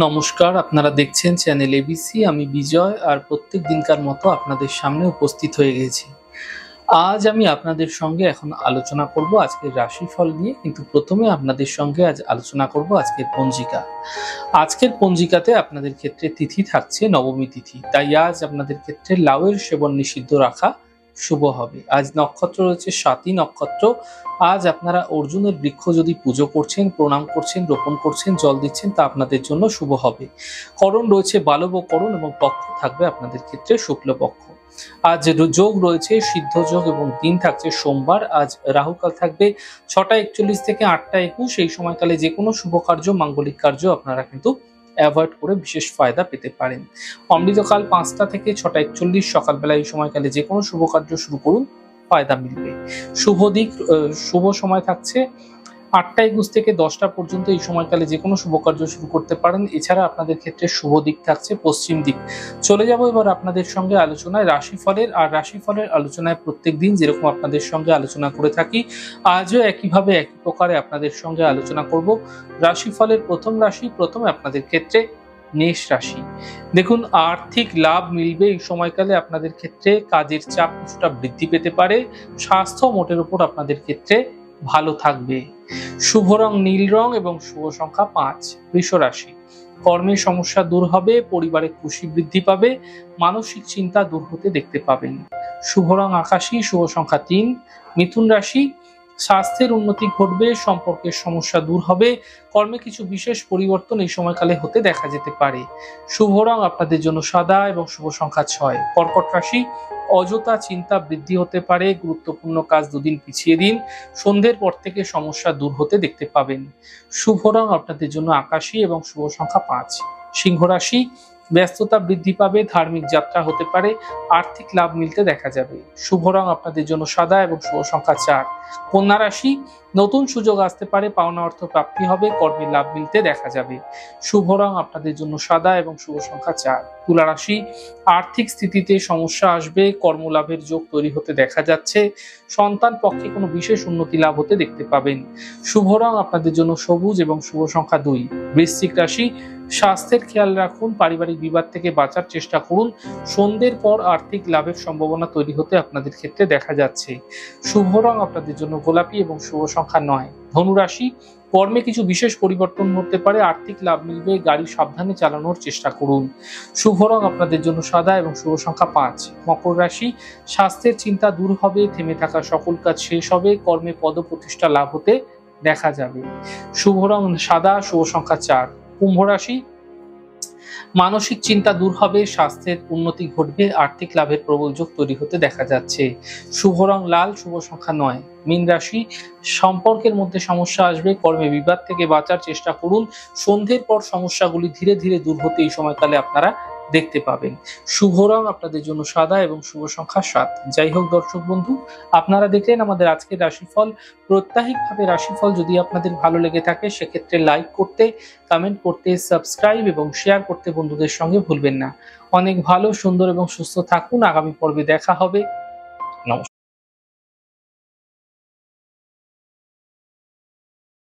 নমস্কার, আপনারা দেখছেন চ্যানেল এবিসি। আমি বিজয় আর প্রত্যেক দিনকার মতো আপনাদের সামনে উপস্থিত হয়ে গেছি। আজ আমি আপনাদের সঙ্গে এখন আলোচনা করব আজকের রাশিফল নিয়ে, কিন্তু প্রথমে আপনাদের সঙ্গে আজ আলোচনা করব আজকের পঞ্জিকা। আজকের পঞ্জিকাতে আপনাদের ক্ষেত্রে তিথি থাকছে নবমী তিথি, তাই আজ আপনাদের ক্ষেত্রে লাউয়ের সেবন নিষিদ্ধ রাখা শুভ হবে। আজ নক্ষত্র রয়েছে স্বাতী নক্ষত্র। আজ আপনারা অর্জুনের বৃক্ষ যদি পুজো করছেন, প্রণাম করছেন, রোপণ করছেন, জল দিচ্ছেন, তা আপনাদের জন্য শুভ হবে। করণ রয়েছে বালবকরণ এবং পক্ষ থাকবে আপনাদের ক্ষেত্রে শুক্লপক্ষ। আজ যোগ রয়েছে সিদ্ধ যোগ এবং দিন থাকছে সোমবার। আজ রাহুকাল থাকবে 6টা 41 থেকে 8টা 21। এই সময়কালে যে কোনো শুভ কার্য, মাঙ্গলিক কার্য আপনারা কিন্তু অ্যাভয়েড করে বিশেষ ফায়দা পেতে পারেন। অমৃতকাল 5টা থেকে 6টা 41 সকালবেলা। এই সময়কালে যে কোনো শুভ কার্য শুরু করুন, ফায়দা মিলবে। শুভ দিক, শুভ সময় থাকছে 8টা 21 থেকে 10টা পর্যন্ত। এই সময়কালে যে কোনো শুভ কার্য শুরু করতে পারেন। এছাড়া আপনাদের ক্ষেত্রে শুভ দিক থাকছে পশ্চিম দিক। চলে যাব এবার আপনাদের সঙ্গে আলোচনায় রাশিফলের। আর রাশিফলের আলোচনায় প্রত্যেক দিন যেরকম আপনাদের সঙ্গে আলোচনা করে থাকি, আজও একইভাবে একই প্রকারে আপনাদের সঙ্গে আলোচনা করব। রাশিফলের প্রথম রাশি, প্রথমে আপনাদের ক্ষেত্রে মেষ রাশি। দেখুন, আর্থিক লাভ মিলবে এই সময়কালে। আপনাদের ক্ষেত্রে কাজের চাপ কিছুটা বৃদ্ধি পেতে পারে। স্বাস্থ্য মোটের উপর আপনাদের ক্ষেত্রে ভালো থাকবে। শুভ রং নীল রং এবং শুভ সংখ্যা 5। বৃষ রাশি, কর্মের সমস্যা দূর হবে, পরিবারে খুশি বৃদ্ধি পাবে, মানসিক চিন্তা দূর হতে দেখতে পাবেন। শুভ রং আকাশী, শুভ সংখ্যা 3। মিথুন রাশি, স্বাস্থ্যের উন্নতি ঘটবে, সম্পর্কের সমস্যা দূর হবে, কর্মে কিছু বিশেষ পরিবর্তন এই সময়কালে হতে দেখা যেতে পারে। শুভ রং আপনাদের জন্য সাদা এবং শুভ সংখ্যা 6। কর্কট রাশি, অযথা চিন্তা বৃদ্ধি হতে পারে, গুরুত্বপূর্ণ কাজ দুদিন পিছিয়ে দিন, সন্ধ্যের পর থেকে সমস্যা দূর হতে দেখতে পাবেন। শুভ রং আপনাদের জন্য আকাশী এবং শুভ সংখ্যা 5। সিংহ রাশি, ব্যস্ততা বৃদ্ধি পাবে, ধার্মিক যাত্রা হতে পারে, আর্থিক লাভ মিলতে দেখা যাবে। শুভ রং আপনাদের জন্য সাদা এবং শুভ সংখ্যা 4। কন্যা রাশি, নতুন সুযোগ আসতে পারে, পাওনা অর্থ প্রাপ্তি হবে, কর্মে লাভ মিলতে দেখা যাবে। শুভ রং আপনাদের জন্য সাদা এবং শুভ সংখ্যা 4। তুলা রাশি, আর্থিক স্থিতিতে সমস্যা আসবে, কর্মলাভের যোগ তৈরি হতে দেখা যাচ্ছে, সন্তান পক্ষে কোনো বিশেষ উন্নতি লাভ হতে দেখতে পাবেন। শুভ রং আপনাদের জন্য সবুজ এবং শুভ সংখ্যা 2। বৃশ্চিক রাশি, স্বাস্থ্যের খেয়াল রাখুন, পারিবারিক বিবাদ থেকে বাঁচার চেষ্টা করুন, সন্ধ্যের পর আর্থিক লাভের সম্ভাবনা তৈরি হতে আপনাদের ক্ষেত্রে দেখা যাচ্ছে। শুভ রং আপনাদের জন্য গোলাপি এবং শুভ সংখ্যা 9। ধনু রাশি, কর্মে কিছু বিশেষ পরিবর্তন হতে পারে, আর্থিক লাভ মিলবে, গাড়ি সাবধানে চালানোর চেষ্টা করুন। শুভ রং আপনাদের জন্য সাদা এবং শুভ সংখ্যা 5। মকর রাশি, স্বাস্থ্যের চিন্তা দূর হবে, থেমে থাকা সকল কাজ শেষ হবে, কর্মে পদপ্রতিষ্ঠা লাভ হতে দেখা যাবে। শুভ রং সাদা, শুভ সংখ্যা 4। কুম্ভ রাশি, মানসিক চিন্তা দূর হবে, স্বাস্থ্যের উন্নতি ঘটবে, আর্থিক লাভের প্রবল যোগ তৈরি হতে দেখা যাচ্ছে। শুভ রং লাল, শুভ সংখ্যা 9। মীন রাশি, সম্পর্কের মধ্যে সমস্যা আসবে, কর্মে বিবাদ থেকে বাঁচার চেষ্টা করুন, সন্ধ্যের পর সমস্যাগুলি ধীরে ধীরে দূর হতে এই সময়কালে আপনারা দেখতে পাবেন। শুভ রং আপনাদের জন্য সাদা এবং শুভ সংখ্যা 7। যাই হোক দর্শক বন্ধু, আপনারা দেখলেন আমাদের আজকের রাশিফল। প্রত্যাহিকভাবে রাশিফল যদি আপনাদের ভালো লেগে থাকে, সেক্ষেত্রে লাইক করতে, কমেন্ট করতে, সাবস্ক্রাইব এবং শেয়ার করতে বন্ধুদের সঙ্গে ভুলবেন না। অনেক ভালো, সুন্দর এবং সুস্থ থাকুন। আগামী পর্বে দেখা হবে। নমস্কার।